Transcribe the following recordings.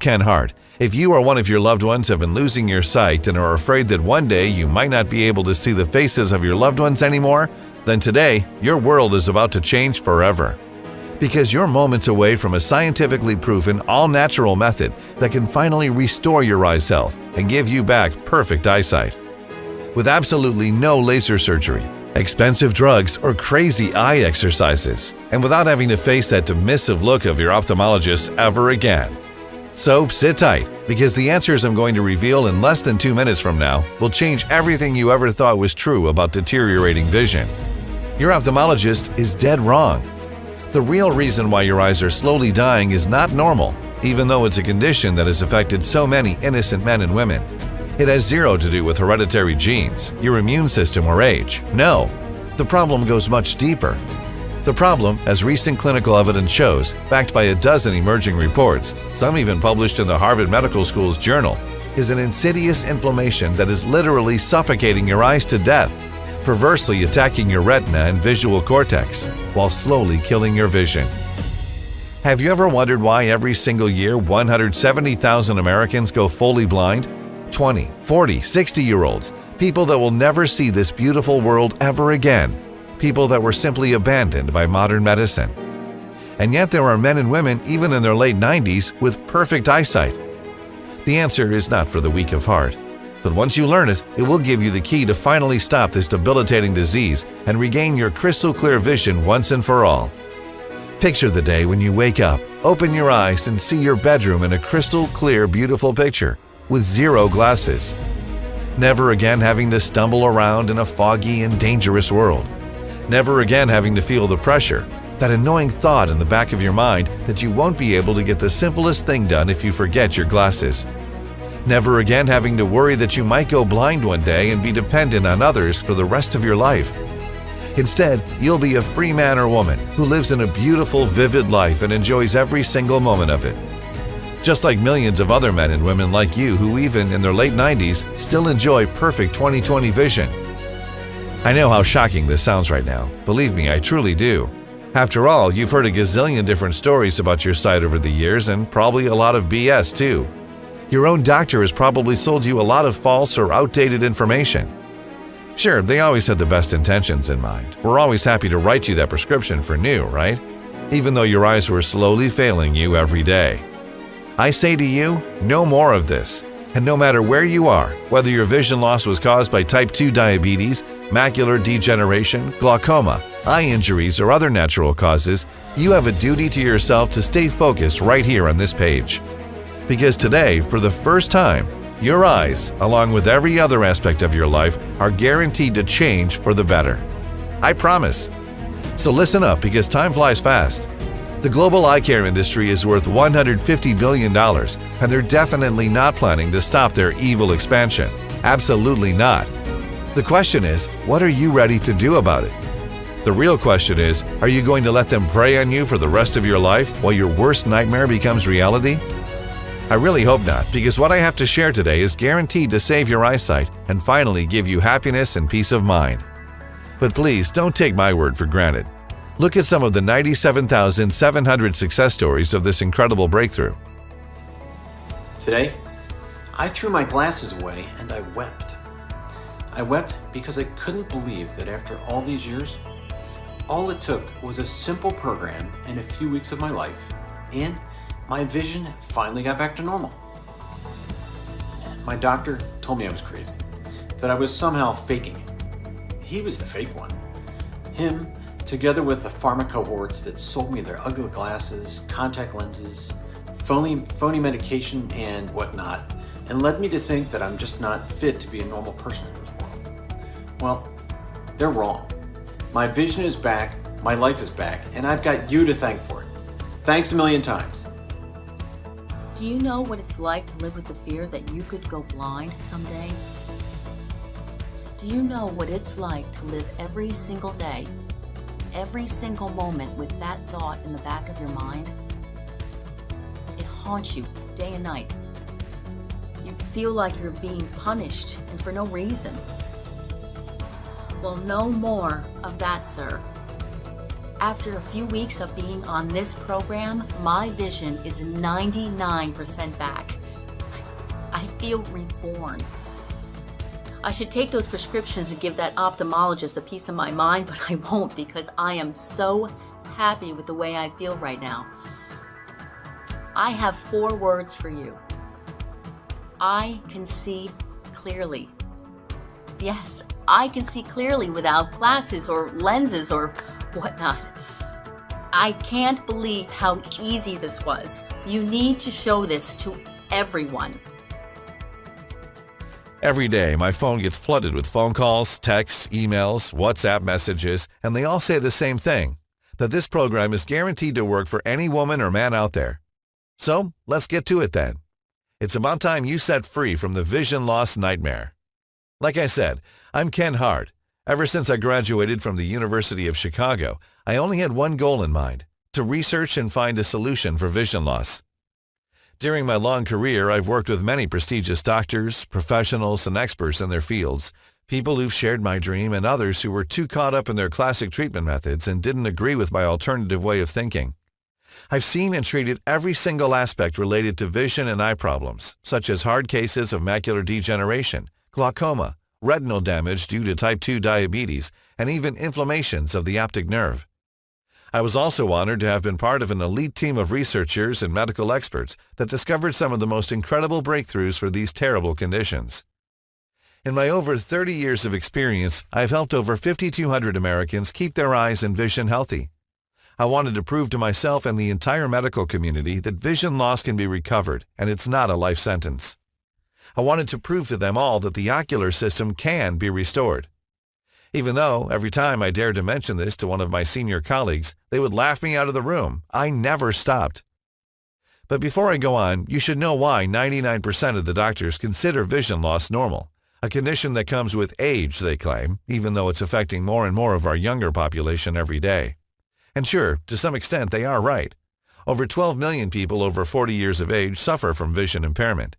Ken Hart. If you or one of your loved ones have been losing your sight and are afraid that one day you might not be able to see the faces of your loved ones anymore, then today your world is about to change forever. Because you're moments away from a scientifically proven, all-natural method that can finally restore your eye's health and give you back perfect eyesight. With absolutely no laser surgery, expensive drugs, or crazy eye exercises, and without having to face that dismissive look of your ophthalmologist ever again. So sit tight, because the answers I'm going to reveal in less than 2 minutes from now will change everything you ever thought was true about deteriorating vision. Your ophthalmologist is dead wrong. The real reason why your eyes are slowly dying is not normal, even though it's a condition that has affected so many innocent men and women. It has zero to do with hereditary genes, your immune system, or age. No, the problem goes much deeper. The problem, as recent clinical evidence shows, backed by a dozen emerging reports, some even published in the Harvard Medical School's journal, is an insidious inflammation that is literally suffocating your eyes to death, perversely attacking your retina and visual cortex, while slowly killing your vision. Have you ever wondered why every single year 170,000 Americans go fully blind? 20, 40, 60-year-olds, people that will never see this beautiful world ever again. People that were simply abandoned by modern medicine. And yet there are men and women, even in their late 90s, with perfect eyesight. The answer is not for the weak of heart. But once you learn it, it will give you the key to finally stop this debilitating disease and regain your crystal clear vision once and for all. Picture the day when you wake up, open your eyes, and see your bedroom in a crystal clear, beautiful picture, with zero glasses. Never again having to stumble around in a foggy and dangerous world. Never again having to feel the pressure, that annoying thought in the back of your mind that you won't be able to get the simplest thing done if you forget your glasses. Never again having to worry that you might go blind one day and be dependent on others for the rest of your life. Instead, you'll be a free man or woman who lives in a beautiful, vivid life and enjoys every single moment of it. Just like millions of other men and women like you who even in their late 90s still enjoy perfect 20/20 vision. I know how shocking this sounds right now. Believe me, I truly do. After all, you've heard a gazillion different stories about your sight over the years, and probably a lot of BS too. Your own doctor has probably sold you a lot of false or outdated information. Sure, they always had the best intentions in mind. We're always happy to write you that prescription for new, right? Even though your eyes were slowly failing you every day. I say to you, no more of this. And no matter where you are, whether your vision loss was caused by type 2 diabetes, macular degeneration, glaucoma, eye injuries, or other natural causes, you have a duty to yourself to stay focused right here on this page. Because today, for the first time, your eyes, along with every other aspect of your life, are guaranteed to change for the better. I promise. So listen up, because time flies fast. The global eye care industry is worth $150 billion, and they're definitely not planning to stop their evil expansion. Absolutely not. The question is, what are you ready to do about it? The real question is, are you going to let them prey on you for the rest of your life while your worst nightmare becomes reality? I really hope not, because what I have to share today is guaranteed to save your eyesight and finally give you happiness and peace of mind. But please don't take my word for granted. Look at some of the 97,700 success stories of this incredible breakthrough. Today, I threw my glasses away and I wept. I wept because I couldn't believe that after all these years, all it took was a simple program and a few weeks of my life, and my vision finally got back to normal. My doctor told me I was crazy, that I was somehow faking it. He was the fake one. Him, together with the pharma cohorts that sold me their ugly glasses, contact lenses, phony medication, and whatnot, and led me to think that I'm just not fit to be a normal person in this world. Well, they're wrong. My vision is back, my life is back, and I've got you to thank for it. Thanks a million times. Do you know what it's like to live with the fear that you could go blind someday? Do you know what it's like to live every single day, every single moment with that thought in the back of your mind? It haunts you day and night. You feel like you're being punished, and for no reason. Well, no more of that, sir. After a few weeks of being on this program, my vision is 99% back. I feel reborn. I should take those prescriptions and give that ophthalmologist a piece of my mind, but I won't because I am so happy with the way I feel right now. I have 4 words for you. I can see clearly. Yes, I can see clearly without glasses or lenses or whatnot. I can't believe how easy this was. You need to show this to everyone. Every day, my phone gets flooded with phone calls, texts, emails, WhatsApp messages, and they all say the same thing, that this program is guaranteed to work for any woman or man out there. So, let's get to it then. It's about time you set free from the vision loss nightmare. Like I said, I'm Ken Hart. Ever since I graduated from the University of Chicago, I only had one goal in mind, to research and find a solution for vision loss. During my long career, I've worked with many prestigious doctors, professionals, and experts in their fields, people who've shared my dream and others who were too caught up in their classic treatment methods and didn't agree with my alternative way of thinking. I've seen and treated every single aspect related to vision and eye problems, such as hard cases of macular degeneration, glaucoma, retinal damage due to type 2 diabetes, and even inflammations of the optic nerve. I was also honored to have been part of an elite team of researchers and medical experts that discovered some of the most incredible breakthroughs for these terrible conditions. In my over 30 years of experience, I've helped over 5,200 Americans keep their eyes and vision healthy. I wanted to prove to myself and the entire medical community that vision loss can be recovered and it's not a life sentence. I wanted to prove to them all that the ocular system can be restored. Even though every time I dared to mention this to one of my senior colleagues, they would laugh me out of the room, I never stopped. But before I go on, you should know why 99% of the doctors consider vision loss normal, a condition that comes with age, they claim, even though it's affecting more and more of our younger population every day. And sure, to some extent they are right. Over 12 million people over 40 years of age suffer from vision impairment.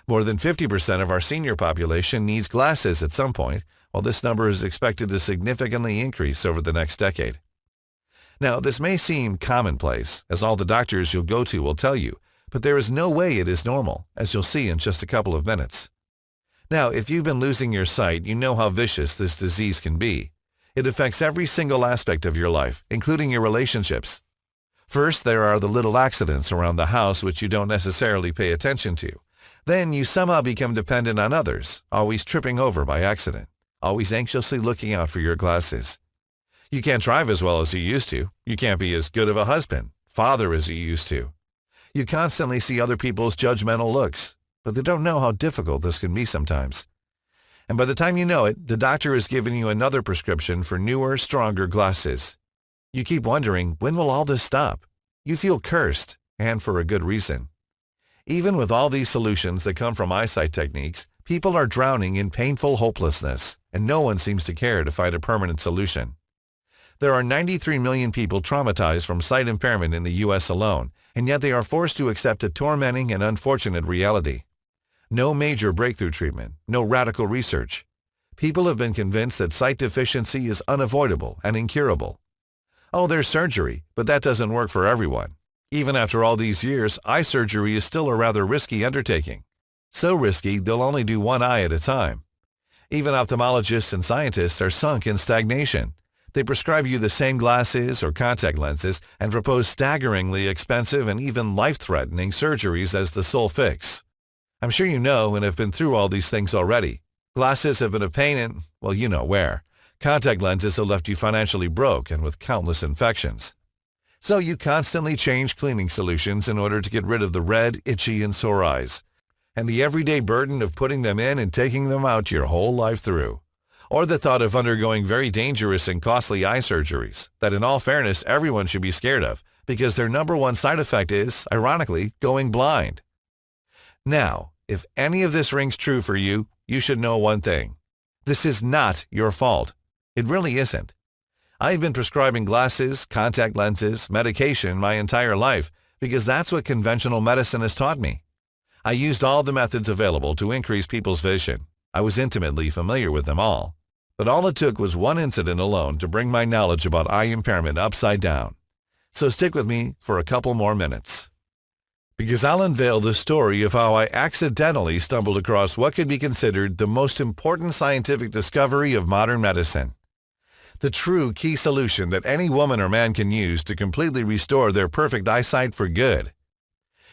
More than 50% of our senior population needs glasses at some point, while this number is expected to significantly increase over the next decade. Now, this may seem commonplace, as all the doctors you'll go to will tell you, but there is no way it is normal, as you'll see in just a couple of minutes. Now, if you've been losing your sight, you know how vicious this disease can be. It affects every single aspect of your life, including your relationships. First, there are the little accidents around the house which you don't necessarily pay attention to. Then you somehow become dependent on others, always tripping over by accident, always anxiously looking out for your glasses. You can't drive as well as you used to. You can't be as good of a husband, father as you used to. You constantly see other people's judgmental looks, but they don't know how difficult this can be sometimes. And by the time you know it, the doctor has given you another prescription for newer, stronger glasses. You keep wondering, when will all this stop? You feel cursed, and for a good reason. Even with all these solutions that come from eyesight techniques, people are drowning in painful hopelessness, and no one seems to care to find a permanent solution. There are 93 million people traumatized from sight impairment in the U.S. alone, and yet they are forced to accept a tormenting and unfortunate reality. No major breakthrough treatment, no radical research. People have been convinced that sight deficiency is unavoidable and incurable. Oh, there's surgery, but that doesn't work for everyone. Even after all these years, eye surgery is still a rather risky undertaking. So risky, they'll only do one eye at a time. Even ophthalmologists and scientists are sunk in stagnation. They prescribe you the same glasses or contact lenses and propose staggeringly expensive and even life-threatening surgeries as the sole fix. I'm sure you know and have been through all these things already. Glasses have been a pain in, well, you know where. Contact lenses have left you financially broke and with countless infections. So you constantly change cleaning solutions in order to get rid of the red, itchy, and sore eyes, and the everyday burden of putting them in and taking them out your whole life through. Or the thought of undergoing very dangerous and costly eye surgeries that in all fairness everyone should be scared of because their number one side effect is, ironically, going blind. Now, if any of this rings true for you, you should know one thing. This is not your fault. It really isn't. I've been prescribing glasses, contact lenses, medication my entire life because that's what conventional medicine has taught me. I used all the methods available to increase people's vision. I was intimately familiar with them all. But all it took was one incident alone to bring my knowledge about eye impairment upside down. So stick with me for a couple more minutes, because I'll unveil the story of how I accidentally stumbled across what could be considered the most important scientific discovery of modern medicine. The true key solution that any woman or man can use to completely restore their perfect eyesight for good.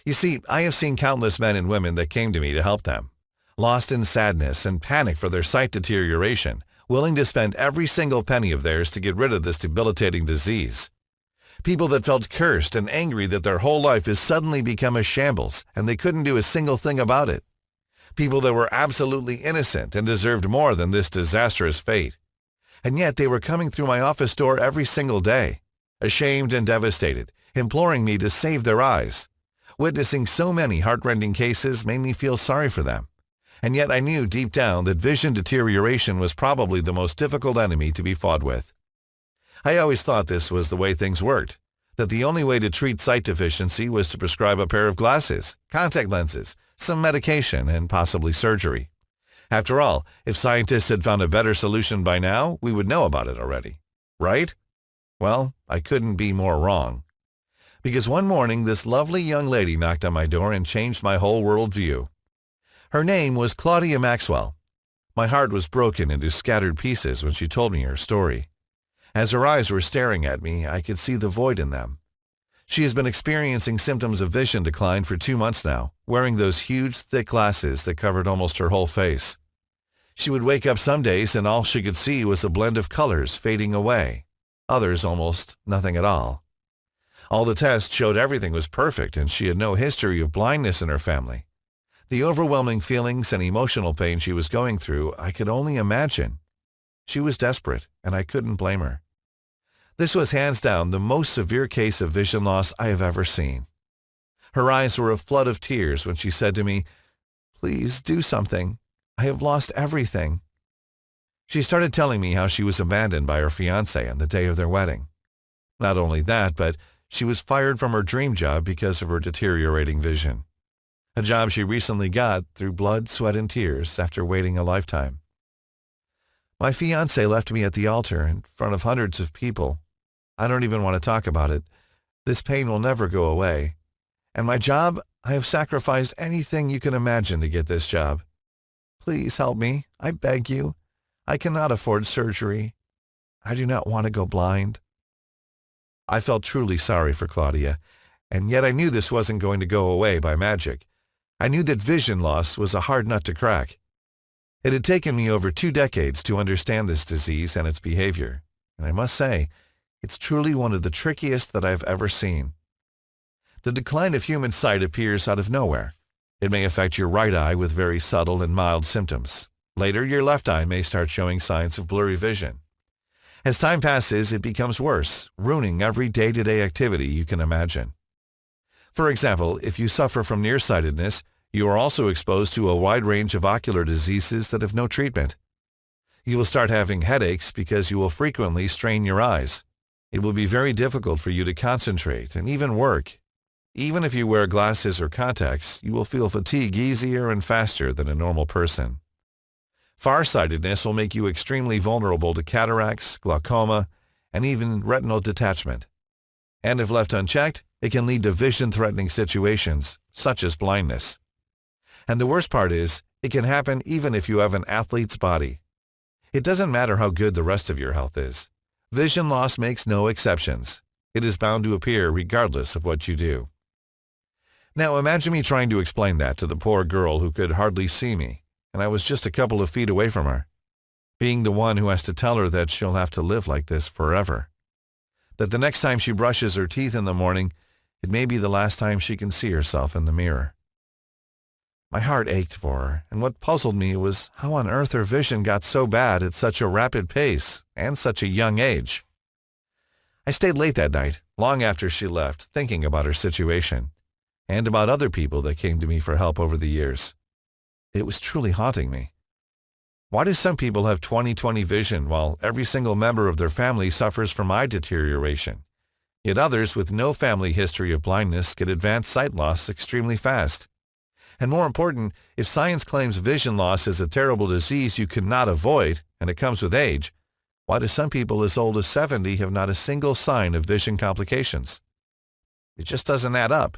You see, I have seen countless men and women that came to me to help them, lost in sadness and panic for their sight deterioration, willing to spend every single penny of theirs to get rid of this debilitating disease. People that felt cursed and angry that their whole life has suddenly become a shambles and they couldn't do a single thing about it. People that were absolutely innocent and deserved more than this disastrous fate. And yet they were coming through my office door every single day, ashamed and devastated, imploring me to save their eyes. Witnessing so many heartrending cases made me feel sorry for them. And yet I knew deep down that vision deterioration was probably the most difficult enemy to be fought with. I always thought this was the way things worked, that the only way to treat sight deficiency was to prescribe a pair of glasses, contact lenses, some medication, and possibly surgery. After all, if scientists had found a better solution by now, we would know about it already. Right? Well, I couldn't be more wrong. Because one morning, this lovely young lady knocked on my door and changed my whole worldview. Her name was Claudia Maxwell. My heart was broken into scattered pieces when she told me her story. As her eyes were staring at me, I could see the void in them. She has been experiencing symptoms of vision decline for 2 months now, wearing those huge, thick glasses that covered almost her whole face. She would wake up some days and all she could see was a blend of colors fading away, others almost nothing at all. All the tests showed everything was perfect and she had no history of blindness in her family. The overwhelming feelings and emotional pain she was going through, I could only imagine. She was desperate, and I couldn't blame her. This was hands down the most severe case of vision loss I have ever seen. Her eyes were a flood of tears when she said to me, "Please do something. I have lost everything." She started telling me how she was abandoned by her fiancé on the day of their wedding. Not only that, but she was fired from her dream job because of her deteriorating vision. A job she recently got through blood, sweat, and tears after waiting a lifetime. My fiancé left me at the altar in front of hundreds of people. I don't even want to talk about it. This pain will never go away. And my job, I have sacrificed anything you can imagine to get this job. Please help me, I beg you. I cannot afford surgery. I do not want to go blind. I felt truly sorry for Claudia, and yet I knew this wasn't going to go away by magic. I knew that vision loss was a hard nut to crack. It had taken me over 2 decades to understand this disease and its behavior, and I must say, it's truly one of the trickiest that I've ever seen. The decline of human sight appears out of nowhere. It may affect your right eye with very subtle and mild symptoms. Later, your left eye may start showing signs of blurry vision. As time passes, it becomes worse, ruining every day-to-day activity you can imagine. For example, if you suffer from nearsightedness, you are also exposed to a wide range of ocular diseases that have no treatment. You will start having headaches because you will frequently strain your eyes. It will be very difficult for you to concentrate and even work. Even if you wear glasses or contacts, you will feel fatigue easier and faster than a normal person. Farsightedness will make you extremely vulnerable to cataracts, glaucoma, and even retinal detachment. And if left unchecked, it can lead to vision-threatening situations, such as blindness. And the worst part is, it can happen even if you have an athlete's body. It doesn't matter how good the rest of your health is. Vision loss makes no exceptions. It is bound to appear regardless of what you do. Now imagine me trying to explain that to the poor girl who could hardly see me, and I was just a couple of feet away from her. Being the one who has to tell her that she'll have to live like this forever. That the next time she brushes her teeth in the morning, it may be the last time she can see herself in the mirror. My heart ached for her, and what puzzled me was how on earth her vision got so bad at such a rapid pace and such a young age. I stayed late that night, long after she left, thinking about her situation, and about other people that came to me for help over the years. It was truly haunting me. Why do some people have 20/20 vision while every single member of their family suffers from eye deterioration? Yet others with no family history of blindness get advanced sight loss extremely fast. And more important, if science claims vision loss is a terrible disease you cannot avoid, and it comes with age, why do some people as old as 70 have not a single sign of vision complications? It just doesn't add up.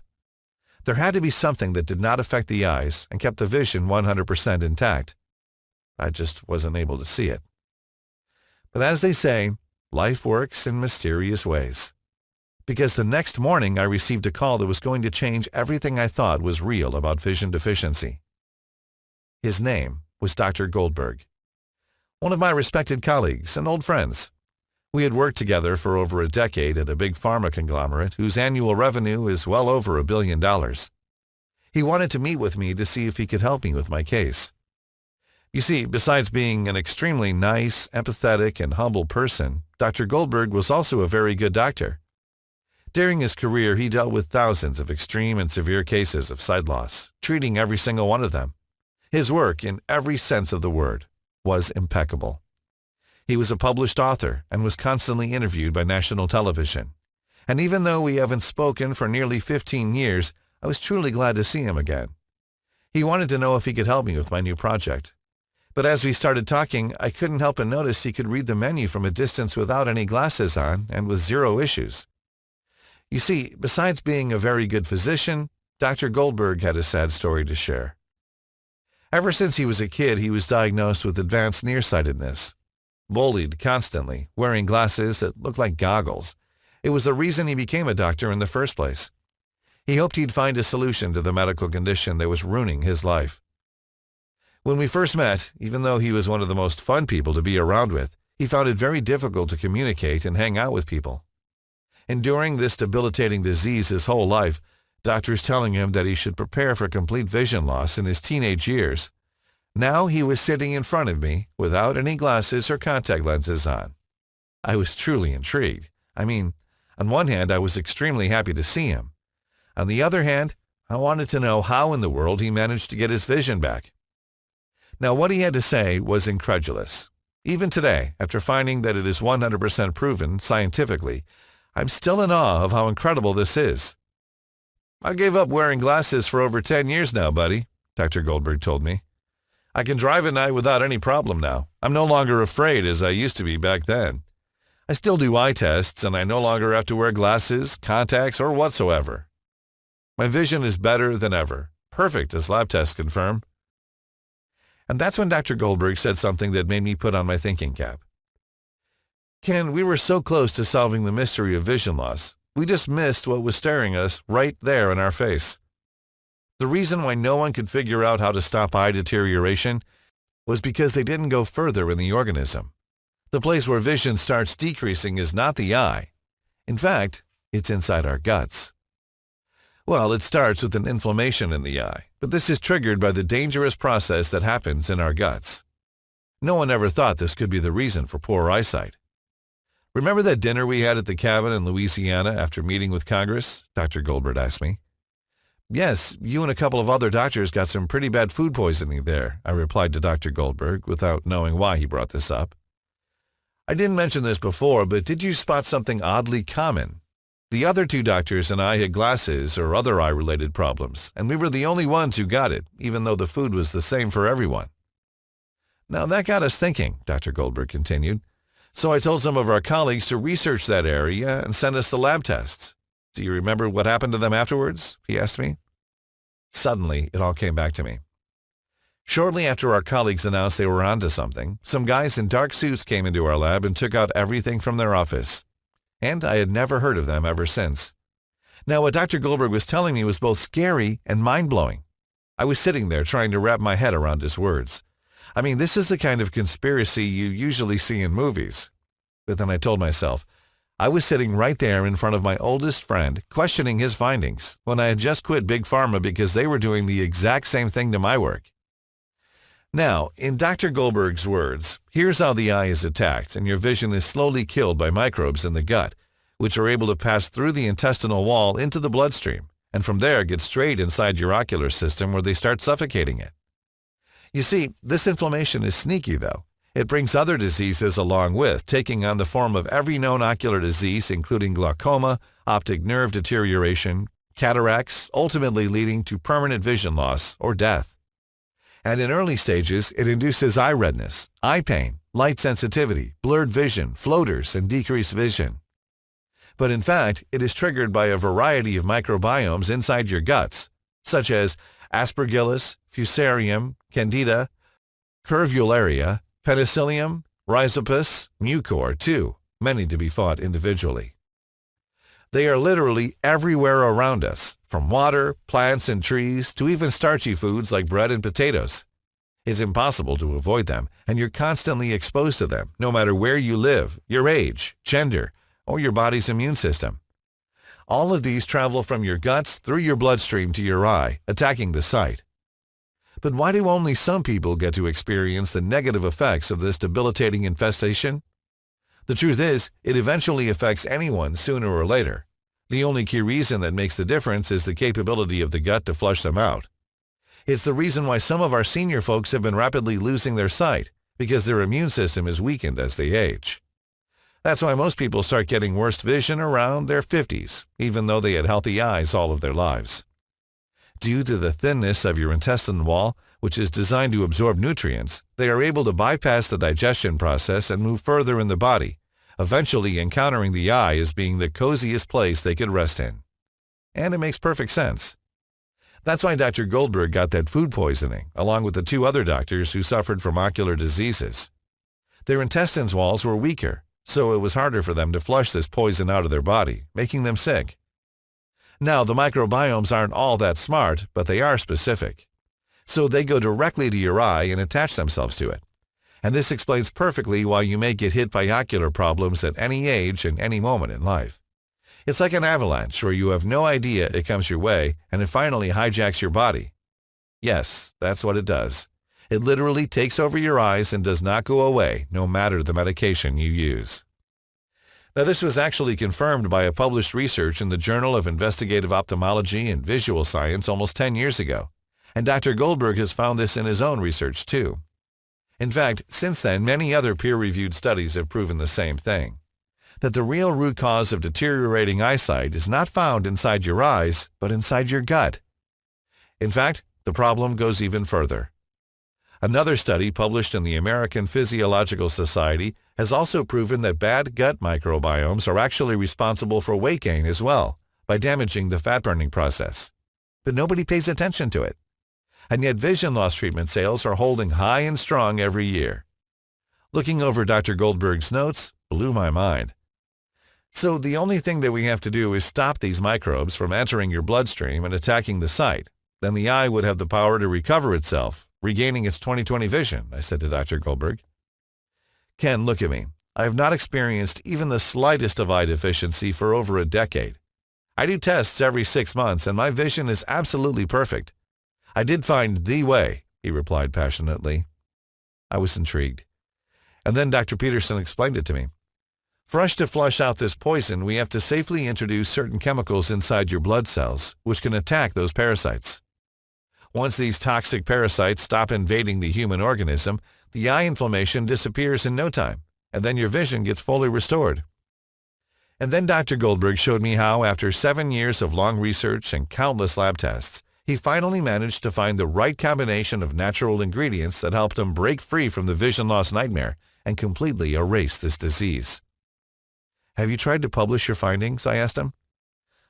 There had to be something that did not affect the eyes and kept the vision 100% intact. I just wasn't able to see it. But as they say, life works in mysterious ways. Because the next morning I received a call that was going to change everything I thought was real about vision deficiency. His name was Dr. Goldberg, one of my respected colleagues and old friends. We had worked together for over a decade at a big pharma conglomerate whose annual revenue is well over $1 billion. He wanted to meet with me to see if he could help me with my case. You see, besides being an extremely nice, empathetic, and humble person, Dr. Goldberg was also a very good doctor. During his career, he dealt with thousands of extreme and severe cases of sight loss, treating every single one of them. His work, in every sense of the word, was impeccable. He was a published author and was constantly interviewed by national television. And even though we haven't spoken for nearly 15 years, I was truly glad to see him again. He wanted to know if he could help me with my new project. But as we started talking, I couldn't help but notice he could read the menu from a distance without any glasses on and with zero issues. You see, besides being a very good physician, Dr. Goldberg had a sad story to share. Ever since he was a kid, he was diagnosed with advanced nearsightedness. Bullied constantly, wearing glasses that looked like goggles. It was the reason he became a doctor in the first place. He hoped he'd find a solution to the medical condition that was ruining his life. When we first met, even though he was one of the most fun people to be around with, he found it very difficult to communicate and hang out with people. Enduring this debilitating disease his whole life, doctors telling him that he should prepare for complete vision loss in his teenage years. Now he was sitting in front of me without any glasses or contact lenses on. I was truly intrigued. I mean, on one hand, I was extremely happy to see him. On the other hand, I wanted to know how in the world he managed to get his vision back. Now, what he had to say was incredulous. Even today, after finding that it is 100% proven scientifically, I'm still in awe of how incredible this is. I gave up wearing glasses for over 10 years now, buddy, Dr. Goldberg told me. I can drive at night without any problem now. I'm no longer afraid as I used to be back then. I still do eye tests, and I no longer have to wear glasses, contacts, or whatsoever. My vision is better than ever. Perfect, as lab tests confirm. And that's when Dr. Goldberg said something that made me put on my thinking cap. Ken, we were so close to solving the mystery of vision loss. We just missed what was staring us right there in our face. The reason why no one could figure out how to stop eye deterioration was because they didn't go further in the organism. The place where vision starts decreasing is not the eye. In fact, it's inside our guts. Well, it starts with an inflammation in the eye, but this is triggered by the dangerous process that happens in our guts. No one ever thought this could be the reason for poor eyesight. Remember that dinner we had at the cabin in Louisiana after meeting with Congress? Dr. Goldberg asked me. Yes, you and a couple of other doctors got some pretty bad food poisoning there, I replied to Dr. Goldberg without knowing why he brought this up. I didn't mention this before, but did you spot something oddly common? The other two doctors and I had glasses or other eye-related problems, and we were the only ones who got it, even though the food was the same for everyone. Now that got us thinking, Dr. Goldberg continued. So I told some of our colleagues to research that area and send us the lab tests. Do you remember what happened to them afterwards? He asked me. Suddenly, it all came back to me. Shortly after our colleagues announced they were onto something, some guys in dark suits came into our lab and took out everything from their office. And I had never heard of them ever since. Now, what Dr. Goldberg was telling me was both scary and mind-blowing. I was sitting there trying to wrap my head around his words. I mean, this is the kind of conspiracy you usually see in movies. But then I told myself, I was sitting right there in front of my oldest friend, questioning his findings, when I had just quit Big Pharma because they were doing the exact same thing to my work. Now, in Dr. Goldberg's words, here's how the eye is attacked and your vision is slowly killed by microbes in the gut, which are able to pass through the intestinal wall into the bloodstream, and from there get straight inside your ocular system where they start suffocating it. You see, this inflammation is sneaky, though. It brings other diseases along with, taking on the form of every known ocular disease, including glaucoma, optic nerve deterioration, cataracts, ultimately leading to permanent vision loss or death. And in early stages, it induces eye redness, eye pain, light sensitivity, blurred vision, floaters, and decreased vision. But in fact, it is triggered by a variety of microbiomes inside your guts, such as Aspergillus, Fusarium, Candida, Curvularia, Penicillium, Rhizopus, Mucor, too, many to be fought individually. They are literally everywhere around us, from water, plants, and trees, to even starchy foods like bread and potatoes. It's impossible to avoid them, and you're constantly exposed to them, no matter where you live, your age, gender, or your body's immune system. All of these travel from your guts through your bloodstream to your eye, attacking the sight. But why do only some people get to experience the negative effects of this debilitating infestation? The truth is, it eventually affects anyone sooner or later. The only key reason that makes the difference is the capability of the gut to flush them out. It's the reason why some of our senior folks have been rapidly losing their sight, because their immune system is weakened as they age. That's why most people start getting worse vision around their 50s, even though they had healthy eyes all of their lives. Due to the thinness of your intestine wall, which is designed to absorb nutrients, they are able to bypass the digestion process and move further in the body, eventually encountering the eye as being the coziest place they could rest in. And it makes perfect sense. That's why Dr. Goldberg got that food poisoning, along with the 2 other doctors who suffered from ocular diseases. Their intestines walls were weaker, so it was harder for them to flush this poison out of their body, making them sick. Now, the microbiomes aren't all that smart, but they are specific. So they go directly to your eye and attach themselves to it. And this explains perfectly why you may get hit by ocular problems at any age and any moment in life. It's like an avalanche where you have no idea it comes your way and it finally hijacks your body. Yes, that's what it does. It literally takes over your eyes and does not go away, no matter the medication you use. Now, this was actually confirmed by a published research in the Journal of Investigative Ophthalmology and Visual Science almost 10 years ago, and Dr. Goldberg has found this in his own research too. In fact, since then, many other peer-reviewed studies have proven the same thing, that the real root cause of deteriorating eyesight is not found inside your eyes, but inside your gut. In fact, the problem goes even further. Another study published in the American Physiological Society has also proven that bad gut microbiomes are actually responsible for weight gain as well, by damaging the fat-burning process. But nobody pays attention to it. And yet vision loss treatment sales are holding high and strong every year. Looking over Dr. Goldberg's notes blew my mind. So the only thing that we have to do is stop these microbes from entering your bloodstream and attacking the sight. Then the eye would have the power to recover itself, regaining its 20/20 vision, I said to Dr. Goldberg. Ken, look at me. I have not experienced even the slightest of eye deficiency for over a decade. I do tests every 6 months and my vision is absolutely perfect. I did find the way, he replied passionately. I was intrigued. And then Dr. Peterson explained it to me. For us to flush out this poison, we have to safely introduce certain chemicals inside your blood cells, which can attack those parasites. Once these toxic parasites stop invading the human organism, the eye inflammation disappears in no time, and then your vision gets fully restored. And then Dr. Goldberg showed me how, after 7 years of long research and countless lab tests, he finally managed to find the right combination of natural ingredients that helped him break free from the vision loss nightmare and completely erase this disease. Have you tried to publish your findings? I asked him.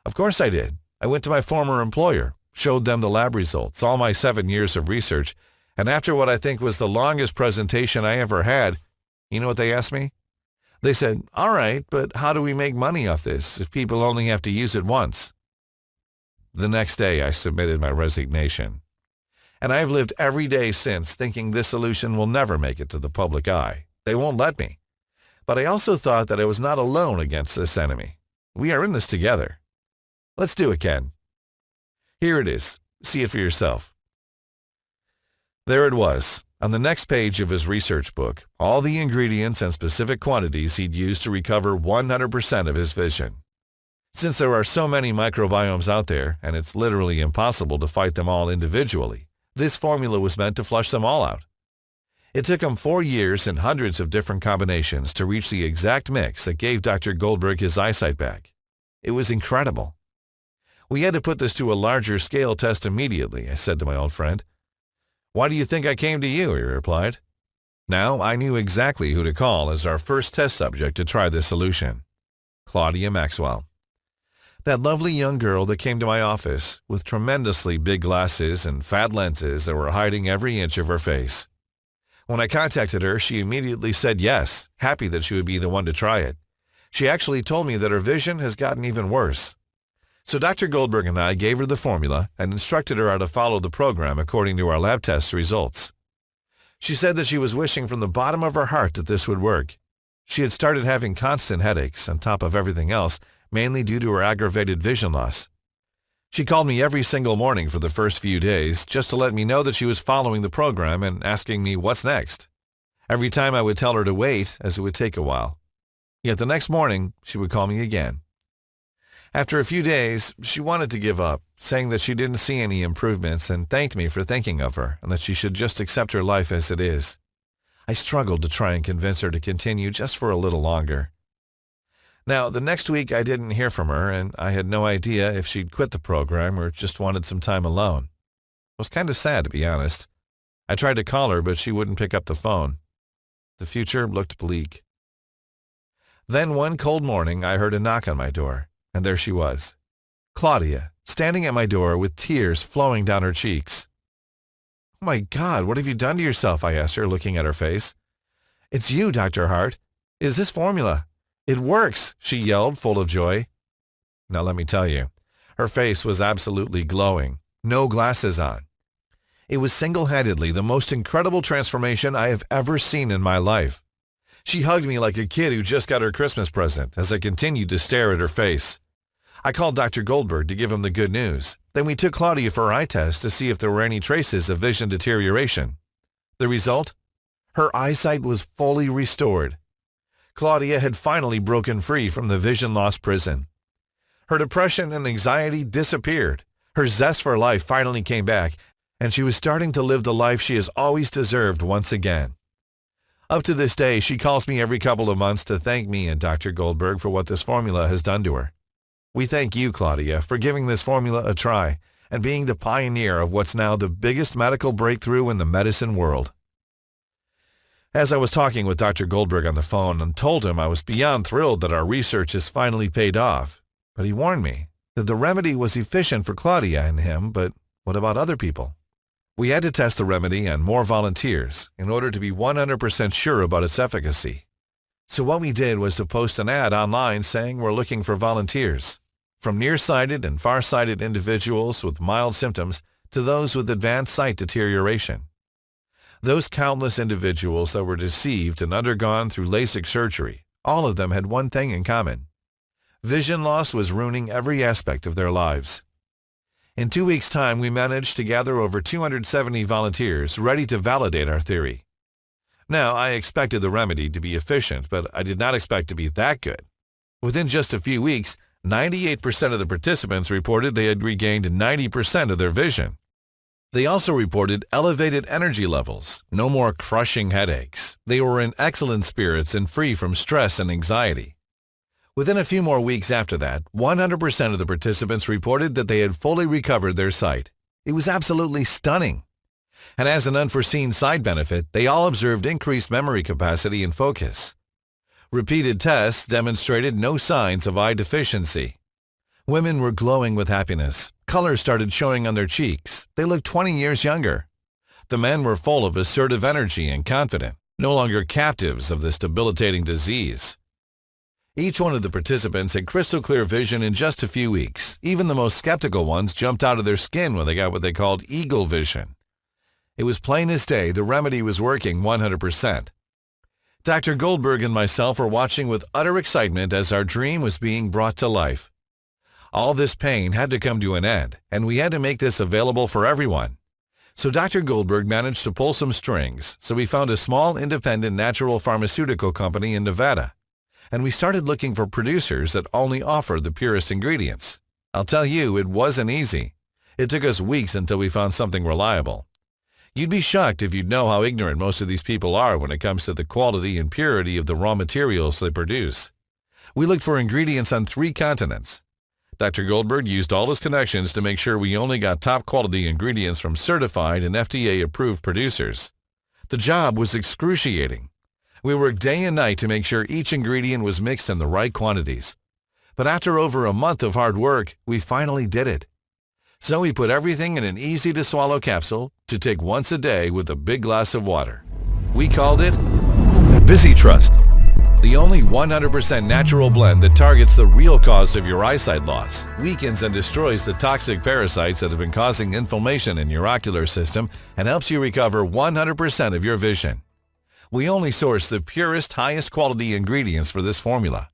Of course I did. I went to my former employer, showed them the lab results, all my 7 years of research, and after what I think was the longest presentation I ever had, you know what they asked me? They said, all right, but how do we make money off this if people only have to use it once? The next day, I submitted my resignation. And I've lived every day since thinking this solution will never make it to the public eye. They won't let me. But I also thought that I was not alone against this enemy. We are in this together. Let's do it, Ken. Here it is. See it for yourself. There it was, on the next page of his research book, all the ingredients and specific quantities he'd used to recover 100% of his vision. Since there are so many microbiomes out there, and it's literally impossible to fight them all individually, this formula was meant to flush them all out. It took him 4 years and hundreds of different combinations to reach the exact mix that gave Dr. Goldberg his eyesight back. It was incredible. We had to put this to a larger scale test immediately, I said to my old friend. Why do you think I came to you? He replied. Now I knew exactly who to call as our first test subject to try this solution. Claudia Maxwell. That lovely young girl that came to my office with tremendously big glasses and fat lenses that were hiding every inch of her face. When I contacted her, she immediately said yes, happy that she would be the one to try it. She actually told me that her vision has gotten even worse. So Dr. Goldberg and I gave her the formula and instructed her how to follow the program according to our lab test results. She said that she was wishing from the bottom of her heart that this would work. She had started having constant headaches on top of everything else, mainly due to her aggravated vision loss. She called me every single morning for the first few days just to let me know that she was following the program and asking me what's next. Every time I would tell her to wait, as it would take a while. Yet the next morning, she would call me again. After a few days, she wanted to give up, saying that she didn't see any improvements and thanked me for thinking of her and that she should just accept her life as it is. I struggled to try and convince her to continue just for a little longer. Now, the next week I didn't hear from her, and I had no idea if she'd quit the program or just wanted some time alone. It was kind of sad, to be honest. I tried to call her, but she wouldn't pick up the phone. The future looked bleak. Then one cold morning, I heard a knock on my door, and there she was. Claudia, standing at my door with tears flowing down her cheeks. "Oh my God, what have you done to yourself?" I asked her, looking at her face. "It's you, Dr. Hart. Is this formula? It works," she yelled, full of joy. Now let me tell you, her face was absolutely glowing, no glasses on. It was single-handedly the most incredible transformation I have ever seen in my life. She hugged me like a kid who just got her Christmas present as I continued to stare at her face. I called Dr. Goldberg to give him the good news. Then we took Claudia for her eye test to see if there were any traces of vision deterioration. The result? Her eyesight was fully restored. Claudia had finally broken free from the vision loss prison. Her depression and anxiety disappeared. Her zest for life finally came back, and she was starting to live the life she has always deserved once again. Up to this day, she calls me every couple of months to thank me and Dr. Goldberg for what this formula has done to her. We thank you, Claudia, for giving this formula a try and being the pioneer of what's now the biggest medical breakthrough in the medicine world. As I was talking with Dr. Goldberg on the phone and told him I was beyond thrilled that our research has finally paid off, but he warned me that the remedy was efficient for Claudia and him, but what about other people? We had to test the remedy on more volunteers in order to be 100% sure about its efficacy. So what we did was to post an ad online saying we're looking for volunteers, from nearsighted and farsighted individuals with mild symptoms to those with advanced sight deterioration. Those countless individuals that were deceived and undergone through LASIK surgery, all of them had one thing in common. Vision loss was ruining every aspect of their lives. In 2 weeks' time, we managed to gather over 270 volunteers ready to validate our theory. Now, I expected the remedy to be efficient, but I did not expect to be that good. Within just a few weeks, 98% of the participants reported they had regained 90% of their vision. They also reported elevated energy levels, no more crushing headaches. They were in excellent spirits and free from stress and anxiety. Within a few more weeks after that, 100% of the participants reported that they had fully recovered their sight. It was absolutely stunning. And as an unforeseen side benefit, they all observed increased memory capacity and focus. Repeated tests demonstrated no signs of eye deficiency. Women were glowing with happiness. Color started showing on their cheeks. They looked 20 years younger. The men were full of assertive energy and confident, no longer captives of this debilitating disease. Each one of the participants had crystal clear vision in just a few weeks. Even the most skeptical ones jumped out of their skin when they got what they called eagle vision. It was plain as day the remedy was working 100%. Dr. Goldberg and myself were watching with utter excitement as our dream was being brought to life. All this pain had to come to an end, and we had to make this available for everyone. So Dr. Goldberg managed to pull some strings, so we found a small independent natural pharmaceutical company in Nevada. And we started looking for producers that only offered the purest ingredients. I'll tell you, it wasn't easy. It took us weeks until we found something reliable. You'd be shocked if you'd know how ignorant most of these people are when it comes to the quality and purity of the raw materials they produce. We looked for ingredients on 3 continents. Dr. Goldberg used all his connections to make sure we only got top quality ingredients from certified and FDA-approved producers. The job was excruciating. We worked day and night to make sure each ingredient was mixed in the right quantities. But after over a month of hard work, we finally did it. So we put everything in an easy-to-swallow capsule to take once a day with a big glass of water. We called it VisiTrust, the only 100% natural blend that targets the real cause of your eyesight loss, weakens and destroys the toxic parasites that have been causing inflammation in your ocular system, and helps you recover 100% of your vision. We only source the purest, highest quality ingredients for this formula.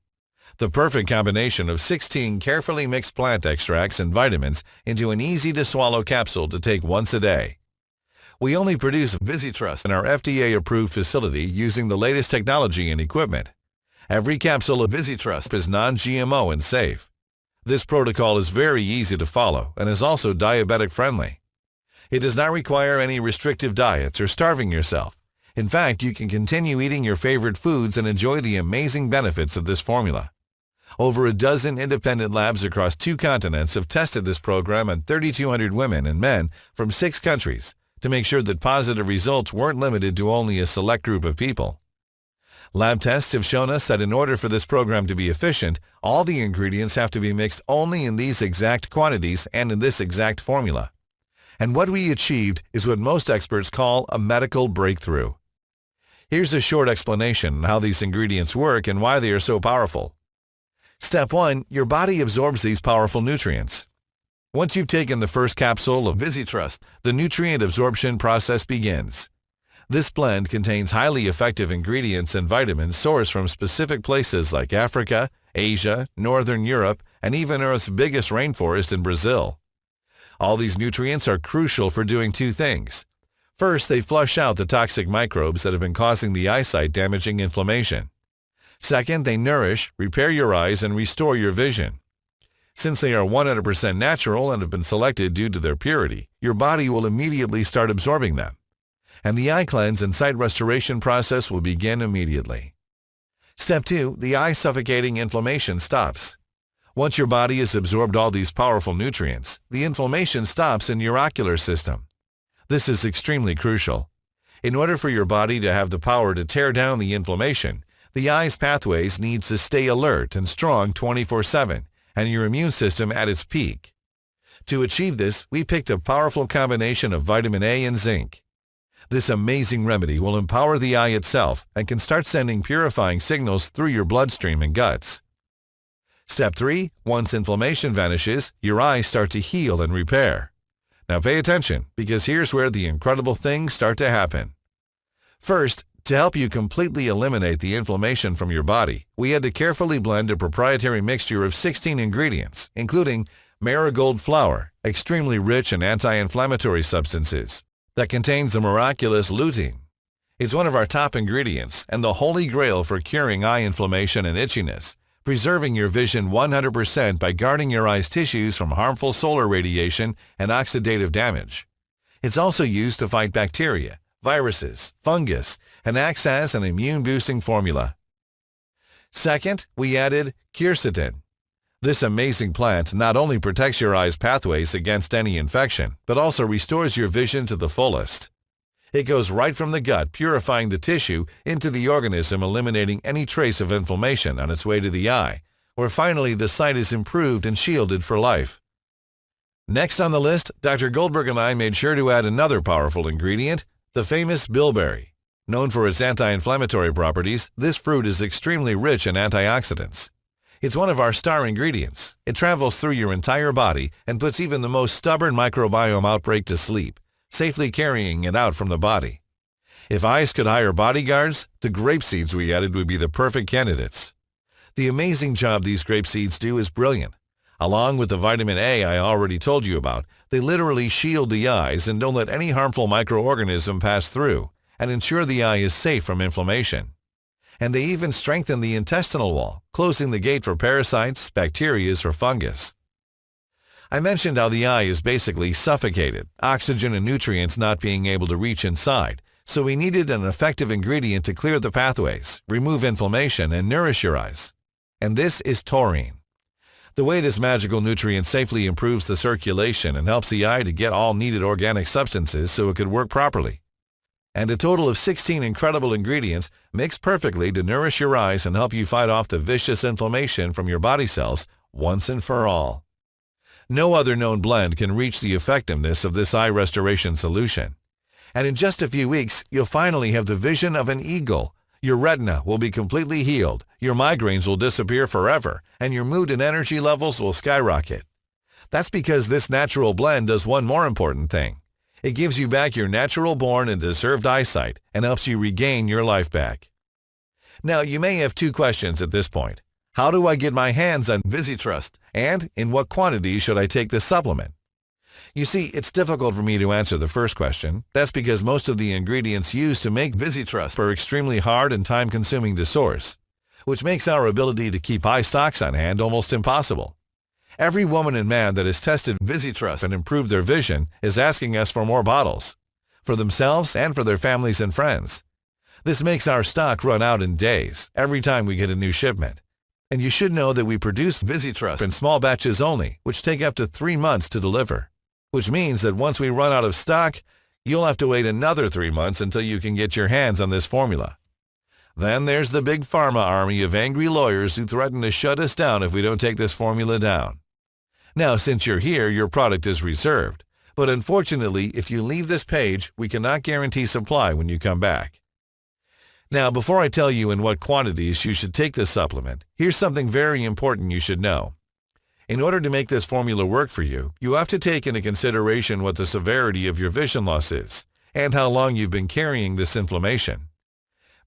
The perfect combination of 16 carefully mixed plant extracts and vitamins into an easy-to-swallow capsule to take once a day. We only produce VisiTrust in our FDA-approved facility using the latest technology and equipment. Every capsule of VisiTrust is non-GMO and safe. This protocol is very easy to follow and is also diabetic-friendly. It does not require any restrictive diets or starving yourself. In fact, you can continue eating your favorite foods and enjoy the amazing benefits of this formula. Over a dozen independent labs across 2 continents have tested this program on 3,200 women and men from 6 countries to make sure that positive results weren't limited to only a select group of people. Lab tests have shown us that in order for this program to be efficient, all the ingredients have to be mixed only in these exact quantities and in this exact formula. And what we achieved is what most experts call a medical breakthrough. Here's a short explanation on how these ingredients work and why they are so powerful. Step 1. Your body absorbs these powerful nutrients. Once you've taken the first capsule of VisiTrust, the nutrient absorption process begins. This blend contains highly effective ingredients and vitamins sourced from specific places like Africa, Asia, Northern Europe, and even Earth's biggest rainforest in Brazil. All these nutrients are crucial for doing 2 things. First, they flush out the toxic microbes that have been causing the eyesight-damaging inflammation. Second, they nourish, repair your eyes, and restore your vision. Since they are 100% natural and have been selected due to their purity, your body will immediately start absorbing them. And the eye cleanse and sight restoration process will begin immediately. Step 2. The eye-suffocating inflammation stops. Once your body has absorbed all these powerful nutrients, the inflammation stops in your ocular system. This is extremely crucial. In order for your body to have the power to tear down the inflammation, the eye's pathways needs to stay alert and strong 24/7, and your immune system at its peak. To achieve this, we picked a powerful combination of vitamin A and zinc. This amazing remedy will empower the eye itself and can start sending purifying signals through your bloodstream and guts. Step 3. Once inflammation vanishes, your eyes start to heal and repair. Now pay attention, because here's where the incredible things start to happen. First, to help you completely eliminate the inflammation from your body, we had to carefully blend a proprietary mixture of 16 ingredients, including marigold flower, extremely rich in anti-inflammatory substances, that contains the miraculous lutein. It's one of our top ingredients and the holy grail for curing eye inflammation and itchiness, preserving your vision 100% by guarding your eye's tissues from harmful solar radiation and oxidative damage. It's also used to fight bacteria, viruses, fungus, and acts as an immune-boosting formula. Second, we added quercetin. This amazing plant not only protects your eye's pathways against any infection, but also restores your vision to the fullest. It goes right from the gut, purifying the tissue, into the organism, eliminating any trace of inflammation on its way to the eye, where finally the sight is improved and shielded for life. Next on the list, Dr. Goldberg and I made sure to add another powerful ingredient, the famous bilberry. Known for its anti-inflammatory properties, this fruit is extremely rich in antioxidants. It's one of our star ingredients. It travels through your entire body and puts even the most stubborn microbiome outbreak to sleep, safely carrying it out from the body. If eyes could hire bodyguards, the grape seeds we added would be the perfect candidates. The amazing job these grape seeds do is brilliant. Along with the vitamin A I already told you about, they literally shield the eyes and don't let any harmful microorganism pass through, and ensure the eye is safe from inflammation. And they even strengthen the intestinal wall, closing the gate for parasites, bacteria, or fungus. I mentioned how the eye is basically suffocated, oxygen and nutrients not being able to reach inside, so we needed an effective ingredient to clear the pathways, remove inflammation, and nourish your eyes. And this is taurine. The way this magical nutrient safely improves the circulation and helps the eye to get all needed organic substances so it could work properly. And a total of 16 incredible ingredients mixed perfectly to nourish your eyes and help you fight off the vicious inflammation from your body cells once and for all. No other known blend can reach the effectiveness of this eye restoration solution. And in just a few weeks, you'll finally have the vision of an eagle. Your retina will be completely healed, your migraines will disappear forever, and your mood and energy levels will skyrocket. That's because this natural blend does one more important thing. It gives you back your natural-born and deserved eyesight and helps you regain your life back. Now, you may have two questions at this point. How do I get my hands on VisiTrust? And in what quantity should I take this supplement? You see, it's difficult for me to answer the first question. That's because most of the ingredients used to make VisiTrust are extremely hard and time-consuming to source, which makes our ability to keep high stocks on hand almost impossible. Every woman and man that has tested VisiTrust and improved their vision is asking us for more bottles, for themselves and for their families and friends. This makes our stock run out in days every time we get a new shipment. And you should know that we produce VisiTrust in small batches only, which take up to 3 months to deliver. Which means that once we run out of stock, you'll have to wait another 3 months until you can get your hands on this formula. Then there's the big pharma army of angry lawyers who threaten to shut us down if we don't take this formula down. Now, since you're here, your product is reserved. But unfortunately, if you leave this page, we cannot guarantee supply when you come back. Now, before I tell you in what quantities you should take this supplement, here's something very important you should know. In order to make this formula work for you, you have to take into consideration what the severity of your vision loss is and how long you've been carrying this inflammation.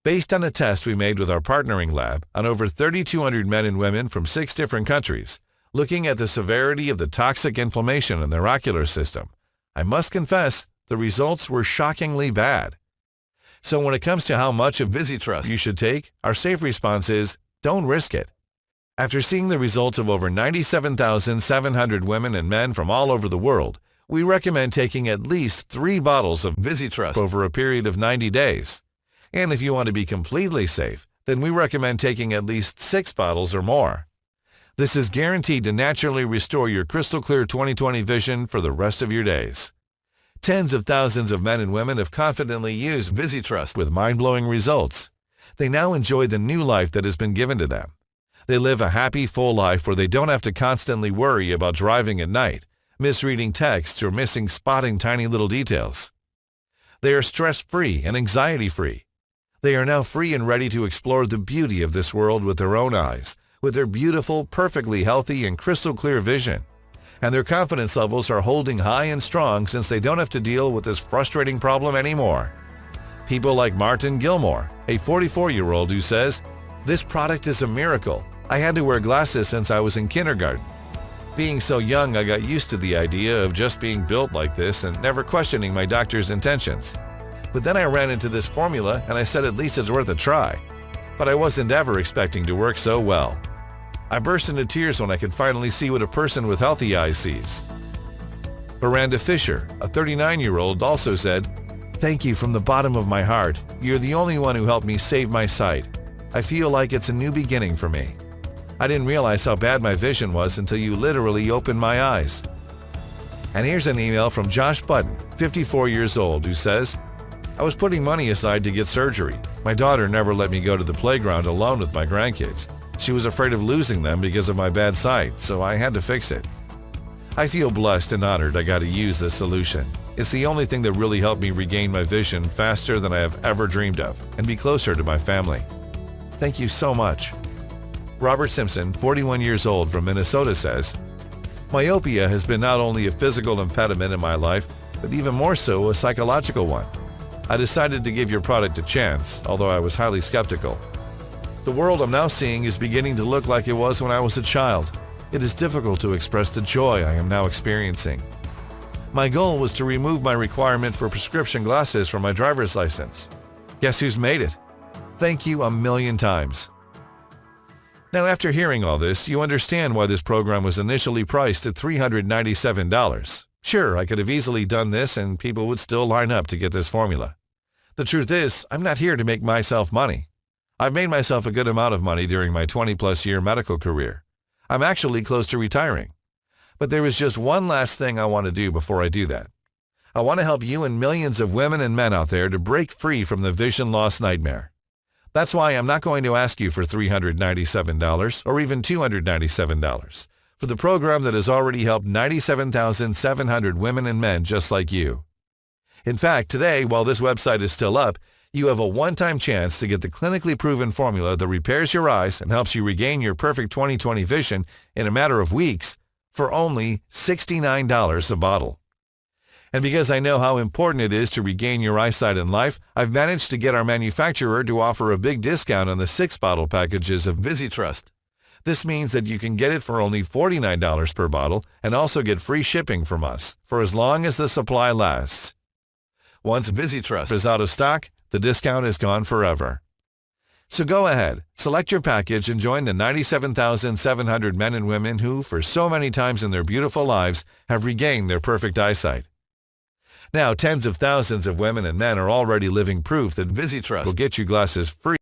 Based on a test we made with our partnering lab on over 3,200 men and women from 6 different countries, looking at the severity of the toxic inflammation in their ocular system, I must confess the results were shockingly bad. So when it comes to how much of VisiTrust you should take, our safe response is, don't risk it. After seeing the results of over 97,700 women and men from all over the world, we recommend taking at least 3 bottles of VisiTrust over a period of 90 days. And if you want to be completely safe, then we recommend taking at least 6 bottles or more. This is guaranteed to naturally restore your crystal clear 20/20 vision for the rest of your days. Tens of thousands of men and women have confidently used VisiTrust with mind-blowing results. They now enjoy the new life that has been given to them. They live a happy, full life where they don't have to constantly worry about driving at night, misreading texts, or spotting tiny little details. They are stress-free and anxiety-free. They are now free and ready to explore the beauty of this world with their own eyes, with their beautiful, perfectly healthy, and crystal clear vision. And their confidence levels are holding high and strong since they don't have to deal with this frustrating problem anymore. People like Martin Gilmore, a 44-year-old who says, "This product is a miracle. I had to wear glasses since I was in kindergarten. Being so young, I got used to the idea of just being built like this and never questioning my doctor's intentions. But then I ran into this formula and I said at least it's worth a try. But I wasn't ever expecting to work so well. I burst into tears when I could finally see what a person with healthy eyes sees." Miranda Fisher, a 39-year-old, also said, "Thank you from the bottom of my heart. You're the only one who helped me save my sight. I feel like it's a new beginning for me. I didn't realize how bad my vision was until you literally opened my eyes." And here's an email from Josh Button, 54 years old, who says, "I was putting money aside to get surgery. My daughter never let me go to the playground alone with my grandkids. She was afraid of losing them because of my bad sight, so I had to fix it. I feel blessed and honored I got to use this solution. It's the only thing that really helped me regain my vision faster than I have ever dreamed of and be closer to my family. Thank you so much." Robert Simpson, 41 years old, from Minnesota says, "Myopia has been not only a physical impediment in my life, but even more so a psychological one. I decided to give your product a chance, although I was highly skeptical. The world I'm now seeing is beginning to look like it was when I was a child. It is difficult to express the joy I am now experiencing. My goal was to remove my requirement for prescription glasses from my driver's license. Guess who's made it? Thank you a million times." Now, after hearing all this, you understand why this program was initially priced at $397. Sure, I could have easily done this and people would still line up to get this formula. The truth is, I'm not here to make myself money. I've made myself a good amount of money during my 20-plus year medical career. I'm actually close to retiring. But there is just one last thing I want to do before I do that. I want to help you and millions of women and men out there to break free from the vision loss nightmare. That's why I'm not going to ask you for $397 or even $297 for the program that has already helped 97,700 women and men just like you. In fact, today, while this website is still up, you have a one-time chance to get the clinically proven formula that repairs your eyes and helps you regain your perfect 20/20 vision in a matter of weeks for only $69 a bottle. And because I know how important it is to regain your eyesight in life, I've managed to get our manufacturer to offer a big discount on the 6-bottle packages of VisiTrust. This means that you can get it for only $49 per bottle and also get free shipping from us for as long as the supply lasts. Once VisiTrust is out of stock, the discount is gone forever. So go ahead, select your package and join the 97,700 men and women who, for so many times in their beautiful lives, have regained their perfect eyesight. Now, tens of thousands of women and men are already living proof that VisiTrust will get you glasses free.